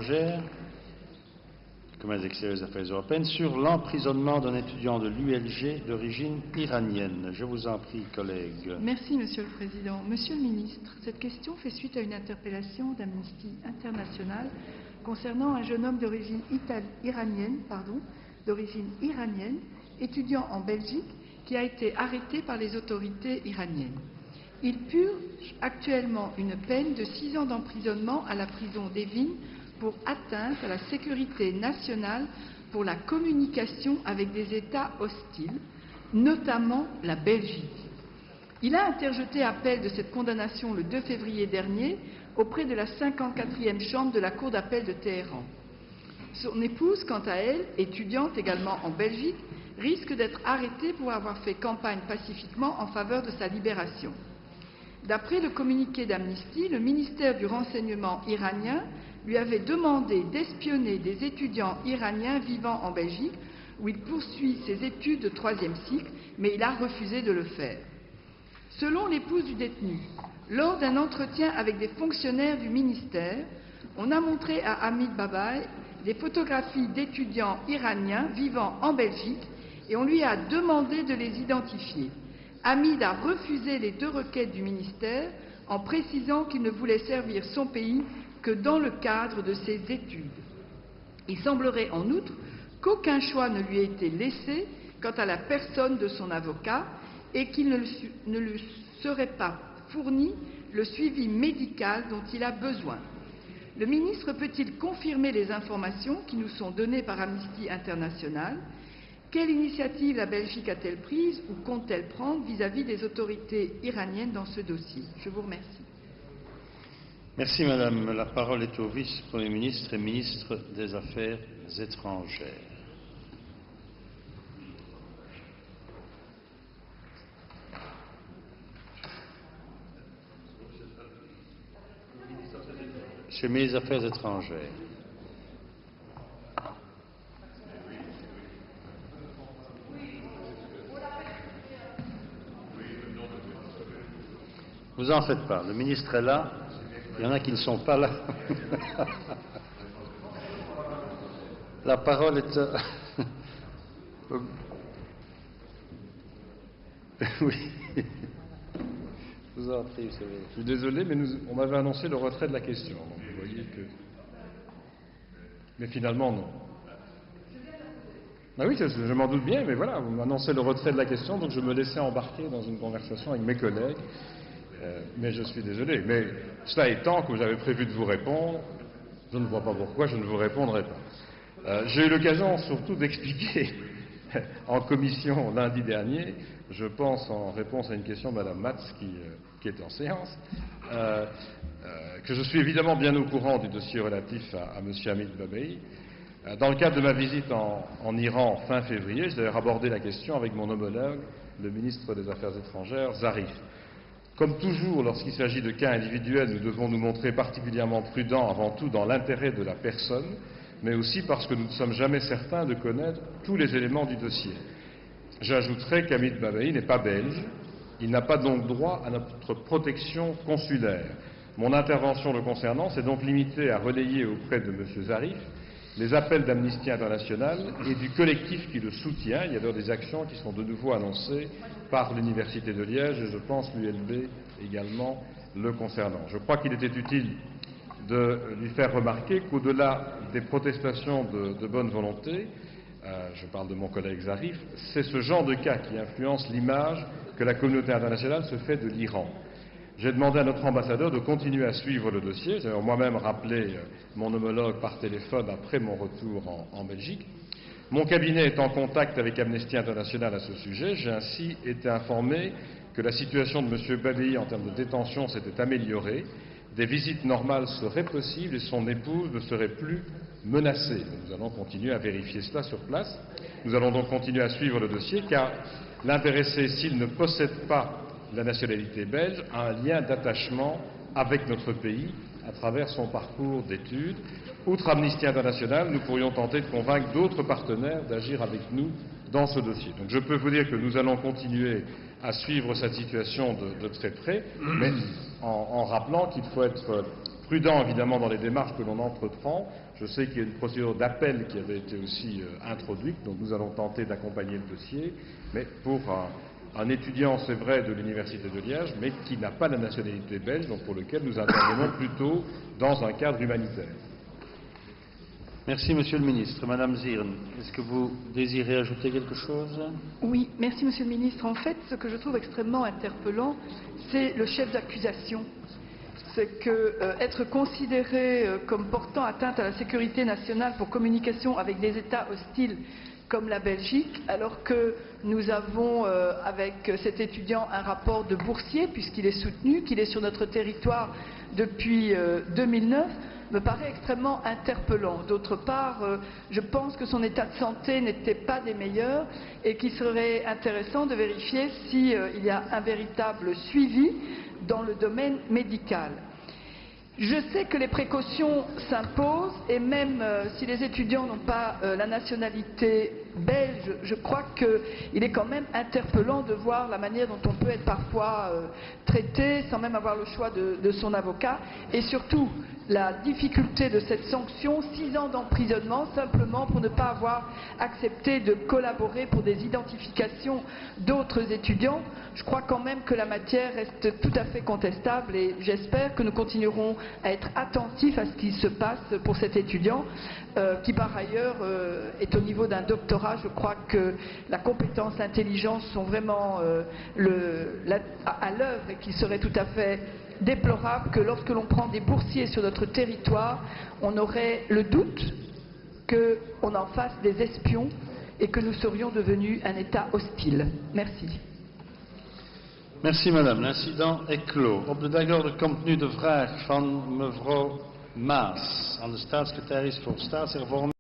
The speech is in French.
étrangères, commerce extérieur et affaires européennes, sur l'emprisonnement d'un étudiant de l'ULG d'origine iranienne. Je vous en prie, collègue. Merci, Monsieur le Président. Monsieur le Ministre, cette question fait suite à une interpellation d'Amnesty International concernant un jeune homme d'origine iranienne, étudiant en Belgique, qui a été arrêté par les autorités iraniennes. Il purge actuellement une peine de 6 ans d'emprisonnement à la prison d'Evin pour atteinte à la sécurité nationale pour la communication avec des États hostiles, notamment la Belgique. Il a interjeté appel de cette condamnation le 2 février dernier auprès de la 54e chambre de la Cour d'appel de Téhéran. Son épouse, quant à elle, étudiante également en Belgique, risque d'être arrêtée pour avoir fait campagne pacifiquement en faveur de sa libération. D'après le communiqué d'Amnesty, le ministère du Renseignement iranien lui avait demandé d'espionner des étudiants iraniens vivant en Belgique, où il poursuit ses études de 3e cycle, mais il a refusé de le faire. Selon l'épouse du détenu, lors d'un entretien avec des fonctionnaires du ministère, on a montré à Hamid Babaï des photographies d'étudiants iraniens vivant en Belgique et on lui a demandé de les identifier. Hamid a refusé les 2 requêtes du ministère en précisant qu'il ne voulait servir son pays que dans le cadre de ses études. Il semblerait en outre qu'aucun choix ne lui ait été laissé quant à la personne de son avocat et qu'il ne lui serait pas fourni le suivi médical dont il a besoin. Le ministre peut-il confirmer les informations qui nous sont données par Amnesty International? Quelle initiative la Belgique a-t-elle prise ou compte-t-elle prendre vis-à-vis des autorités iraniennes dans ce dossier? Je vous remercie. Merci, Madame. La parole est au vice-premier ministre et ministre des Affaires étrangères. Monsieur le ministre des Affaires étrangères. Vous en faites pas, le ministre est là, il y en a qui ne sont pas là. La parole est à... Oui. Je vous en prie, monsieur. Je suis désolé, mais on m'avait annoncé le retrait de la question. Donc vous voyez que... Mais finalement, non. Ah oui, je m'en doute bien, mais voilà, vous m'annoncez le retrait de la question, donc je me laissais embarquer dans une conversation avec mes collègues. Mais je suis désolé. Mais cela étant, que j'avais prévu de vous répondre, je ne vois pas pourquoi je ne vous répondrai pas. J'ai eu l'occasion surtout d'expliquer en commission lundi dernier, je pense en réponse à une question de Mme Matz qui est en séance, que je suis évidemment bien au courant du dossier relatif à M. Hamid Babaï. Dans le cadre de ma visite en Iran fin février, j'ai d'ailleurs abordé la question avec mon homologue, le ministre des Affaires étrangères, Zarif. Comme toujours, lorsqu'il s'agit de cas individuels, nous devons nous montrer particulièrement prudents avant tout dans l'intérêt de la personne, mais aussi parce que nous ne sommes jamais certains de connaître tous les éléments du dossier. J'ajouterai qu'Hamid Babaï n'est pas belge, il n'a pas donc droit à notre protection consulaire. Mon intervention le concernant s'est donc limitée à relayer auprès de M. Zarif les appels d'Amnesty International et du collectif qui le soutient. Il y a d'ailleurs des actions qui sont de nouveau annoncées par l'Université de Liège et je pense l'ULB également le concernant. Je crois qu'il était utile de lui faire remarquer qu'au-delà des protestations de bonne volonté, je parle de mon collègue Zarif, c'est ce genre de cas qui influence l'image que la communauté internationale se fait de l'Iran. J'ai demandé à notre ambassadeur de continuer à suivre le dossier. J'ai moi-même rappelé mon homologue par téléphone après mon retour en Belgique. Mon cabinet est en contact avec Amnesty International à ce sujet. J'ai ainsi été informé que la situation de M. Babaï en termes de détention s'était améliorée. Des visites normales seraient possibles et son épouse ne serait plus menacée. Nous allons continuer à vérifier cela sur place. Nous allons donc continuer à suivre le dossier car l'intéressé, s'il ne possède pas la nationalité belge, a un lien d'attachement avec notre pays à travers son parcours d'études. Outre Amnesty International, nous pourrions tenter de convaincre d'autres partenaires d'agir avec nous dans ce dossier. Donc je peux vous dire que nous allons continuer à suivre cette situation de très près, mais en rappelant qu'il faut être prudent évidemment dans les démarches que l'on entreprend. Je sais qu'il y a une procédure d'appel qui avait été aussi introduite, donc nous allons tenter d'accompagner le dossier, mais pour un étudiant, c'est vrai, de l'Université de Liège, mais qui n'a pas la nationalité belge, donc pour lequel nous intervenons plutôt dans un cadre humanitaire. Merci, Monsieur le Ministre. Madame Zirn, est-ce que vous désirez ajouter quelque chose? Oui, merci Monsieur le Ministre. En fait, ce que je trouve extrêmement interpellant, c'est le chef d'accusation. C'est que être considéré comme portant atteinte à la sécurité nationale pour communication avec des États hostiles comme la Belgique, alors que nous avons avec cet étudiant un rapport de boursier, puisqu'il est soutenu, qu'il est sur notre territoire depuis 2009, me paraît extrêmement interpellant. D'autre part, je pense que son état de santé n'était pas des meilleurs et qu'il serait intéressant de vérifier s'il y a un véritable suivi dans le domaine médical. Je sais que les précautions s'imposent et même si les étudiants n'ont pas la nationalité belge, je crois qu'il est quand même interpellant de voir la manière dont on peut être parfois traité sans même avoir le choix de son avocat et surtout la difficulté de cette sanction, 6 ans d'emprisonnement simplement pour ne pas avoir accepté de collaborer pour des identifications d'autres étudiants. Je crois quand même que la matière reste tout à fait contestable et j'espère que nous continuerons à être attentifs à ce qui se passe pour cet étudiant qui par ailleurs est au niveau d'un doctorat. Je crois que la compétence, l'intelligence sont vraiment à l'œuvre et qu'il serait tout à fait déplorable que lorsque l'on prend des boursiers sur notre territoire, on aurait le doute qu'on en fasse des espions et que nous serions devenus un État hostile. Merci. Merci, madame. L'incident est clos. Op de dag komt nu de vraag van mevrouw Maas aan de staatssecretaris voor staatshervorming.